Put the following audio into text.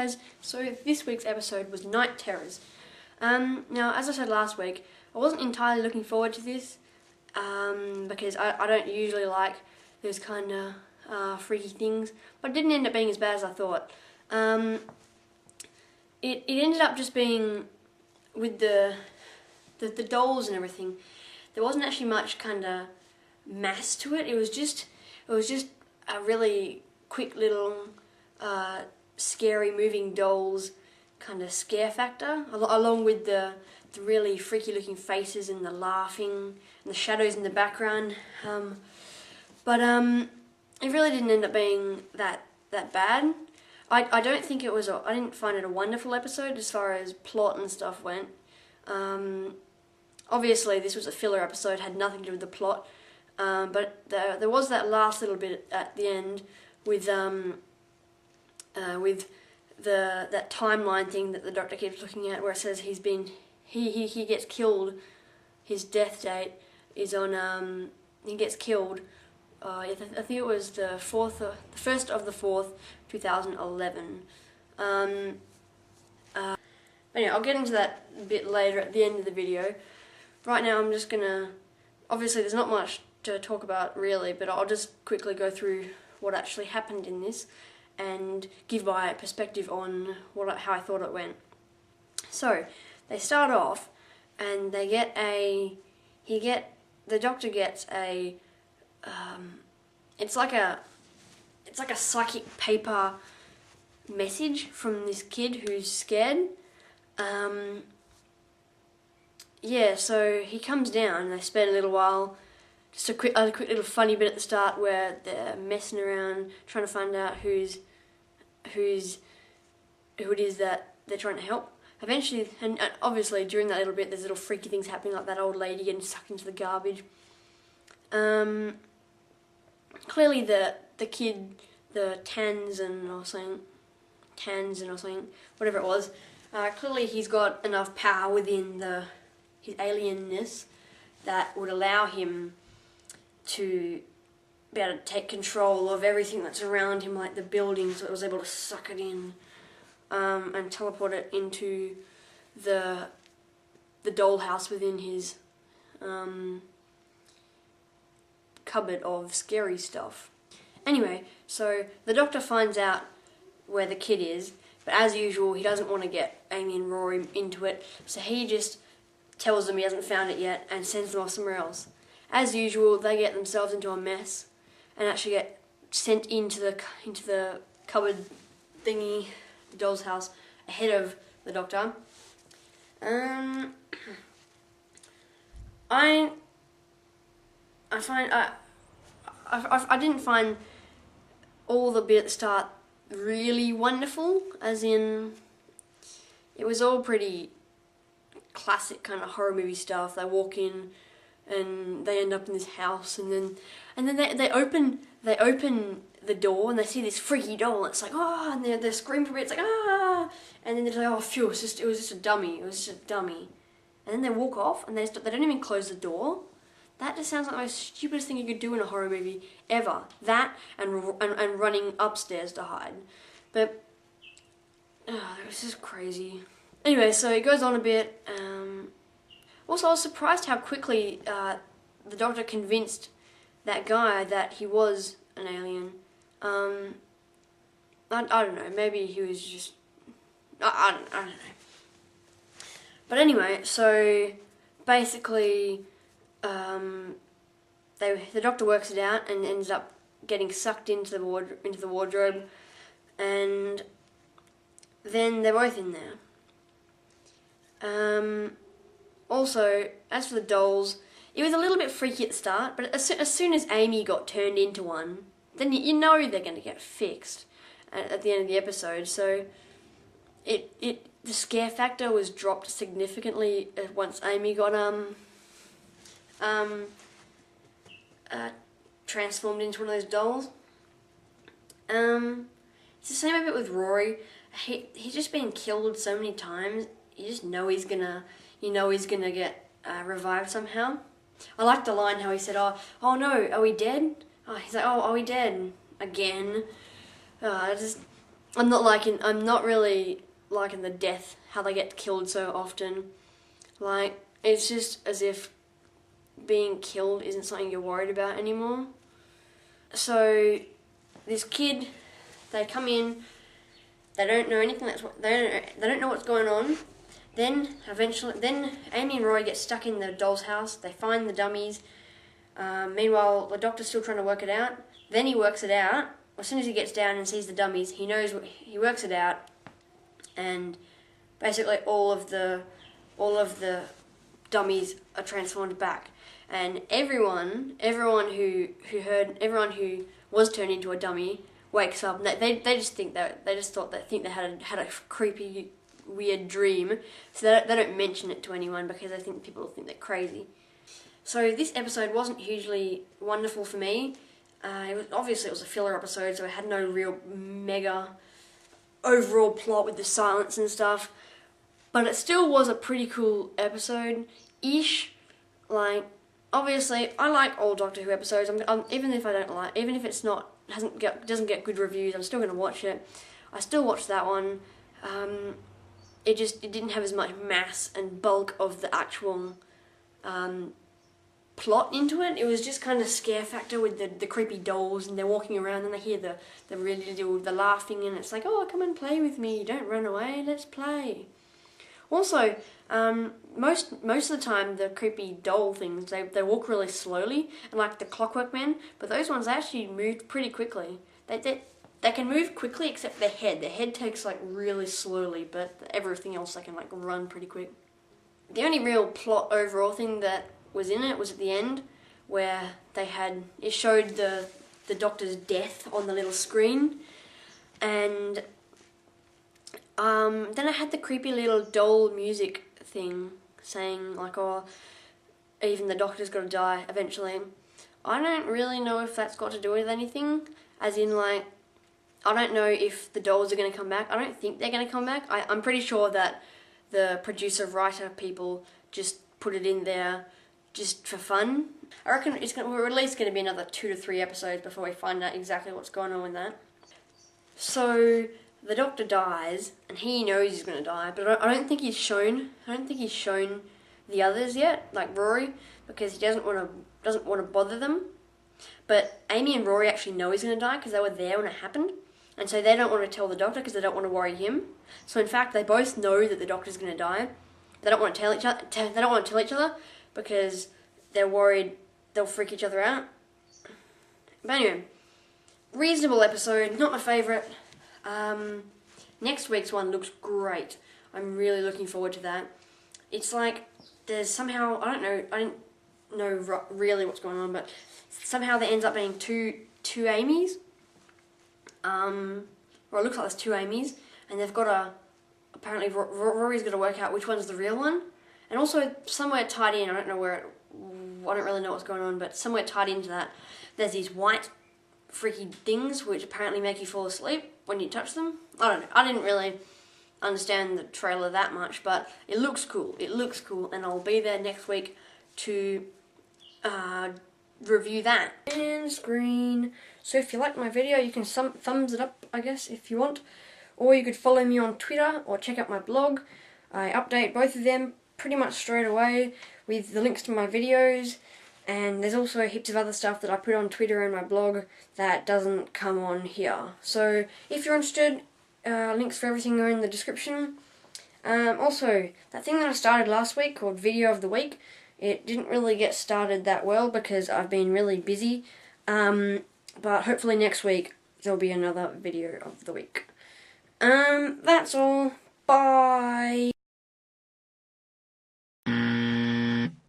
guys, so this week's episode was Night Terrors. Now, as I said last week, I wasn't entirely looking forward to this because I don't usually like those kind of freaky things, but it didn't end up being as bad as I thought. It ended up just being, with the dolls and everything, there wasn't actually much kind of mass to it. It was just a really quick little scary moving dolls kind of scare factor, along with the really freaky looking faces and the laughing and the shadows in the background. But it really didn't end up being that bad. I don't think it was. I didn't find it a wonderful episode as far as plot and stuff went. Obviously, this was a filler episode, had nothing to do with the plot. But there was that last little bit at the end with that timeline thing that the doctor keeps looking at, where it says he gets killed. His death date is on. He gets killed. I think it was the 1st of the 4th, 2011. Anyway, I'll get into that a bit later at the end of the video. Right now, I'm just gonna. Obviously, there's not much to talk about really, but I'll just quickly go through what actually happened in this and give my perspective on how I thought it went. So they start off and they get the doctor gets a it's like a psychic paper message from this kid who's scared. Yeah, so he comes down and they spend a little while. Just a quick little funny bit at the start where they're messing around trying to find out who it is that they're trying to help. Eventually, and obviously during that little bit, there's little freaky things happening, like that old lady getting sucked into the garbage. Clearly the kid, the Tanzan or something, whatever it was, clearly he's got enough power within his alienness that would allow him to be able to take control of everything that's around him, like the building, so it was able to suck it in and teleport it into the dollhouse within his cupboard of scary stuff. Anyway, so the doctor finds out where the kid is, but as usual, he doesn't want to get Amy and Rory into it, so he just tells them he hasn't found it yet and sends them off somewhere else. As usual, they get themselves into a mess and actually get sent into the cupboard thingy, the doll's house, ahead of the doctor. I didn't find all the bit at the start really wonderful, as in it was all pretty classic kind of horror movie stuff. They walk in and they end up in this house, and then they open the door and they see this freaky doll. It's like, oh, and they scream for a bit. It's like, ah, and then they're like, oh, phew, it was just a dummy. And then they walk off and they don't even close the door. That just sounds like the most stupidest thing you could do in a horror movie ever. That and running upstairs to hide. But it was just crazy. Anyway, so it goes on a bit. Also, I was surprised how quickly the doctor convinced that guy that he was an alien. I don't know, maybe he was just... I don't know. But anyway, so basically the doctor works it out and ends up getting sucked into the wardrobe, and then they're both in there. Also, as for the dolls, it was a little bit freaky at the start, but as soon as Amy got turned into one, then you know they're going to get fixed at the end of the episode. So the scare factor was dropped significantly once Amy got transformed into one of those dolls. It's the same a bit with Rory. He's just been killed so many times. You just know he's gonna get revived somehow. I liked the line how he said, "Oh no, are we dead?" He's like, "Oh, are we dead again?" I'm not really liking the death, how they get killed so often. Like, it's just as if being killed isn't something you're worried about anymore. So this kid, they come in, they don't know anything. They don't know what's going on. Then Amy and Roy get stuck in the doll's house. They find the dummies. Meanwhile, the doctor's still trying to work it out. Then he works it out. As soon as he gets down and sees the dummies, he works it out, and basically all of the dummies are transformed back. And everyone who was turned into a dummy wakes up. And they think they had a creepy, weird dream. So they don't mention it to anyone because they think people will think they're crazy. So this episode wasn't hugely wonderful for me. It was a filler episode, so it had no real mega overall plot with the silence and stuff. But it still was a pretty cool episode-ish. Like, obviously, I like all Doctor Who episodes. Even if it's doesn't get good reviews, I'm still gonna watch it. I still watched that one. It didn't have as much mass and bulk of the actual plot into it. It was just kind of scare factor with the creepy dolls, and they're walking around and they hear the laughing, and it's like, oh, come and play with me, don't run away, let's play. Also, most of the time the creepy doll things, they walk really slowly, and like the Clockwork Men, but those ones actually moved pretty quickly. They can move quickly except their head. Their head takes like really slowly, but everything else they can like run pretty quick. The only real plot overall thing that was in it was at the end, where it showed the Doctor's death on the little screen, and then it had the creepy little doll music thing saying like, oh, even the Doctor's got to die eventually. I don't really know if that's got to do with anything, as in like, I don't know if the dolls are going to come back. I don't think they're going to come back. I'm pretty sure that the producer-writer people just put it in there just for fun. I reckon we're at least going to be another 2 to 3 episodes before we find out exactly what's going on with that. So the Doctor dies, and he knows he's going to die, but I don't think he's shown the others yet, like Rory, because he doesn't want to bother them. But Amy and Rory actually know he's going to die because they were there when it happened, and so they don't want to tell the Doctor because they don't want to worry him. So in fact, they both know that the Doctor's going to die. They don't want to tell each other. They don't want to tell each other because they're worried they'll freak each other out. But anyway, reasonable episode. Not my favourite. Next week's one looks great. I'm really looking forward to that. It's like there's somehow, I didn't know really what's going on, but somehow there ends up being two Amy's. Or it looks like there's 2 Amy's, and they've got apparently Rory's got to work out which one's the real one. And also somewhere tied in, I don't really know what's going on, but somewhere tied into that, there's these white freaky things which apparently make you fall asleep when you touch them. I don't know. I didn't really understand the trailer that much, but it looks cool. It looks cool, and I'll be there next week to review that. And screen. So if you like my video, you can thumbs it up, I guess, if you want. Or you could follow me on Twitter or check out my blog. I update both of them pretty much straight away with the links to my videos. And there's also heaps of other stuff that I put on Twitter and my blog that doesn't come on here. So if you're interested, links for everything are in the description. Also, that thing that I started last week called Video of the Week, it didn't really get started that well because I've been really busy. But hopefully next week there'll be another Video of the Week. That's all. Bye.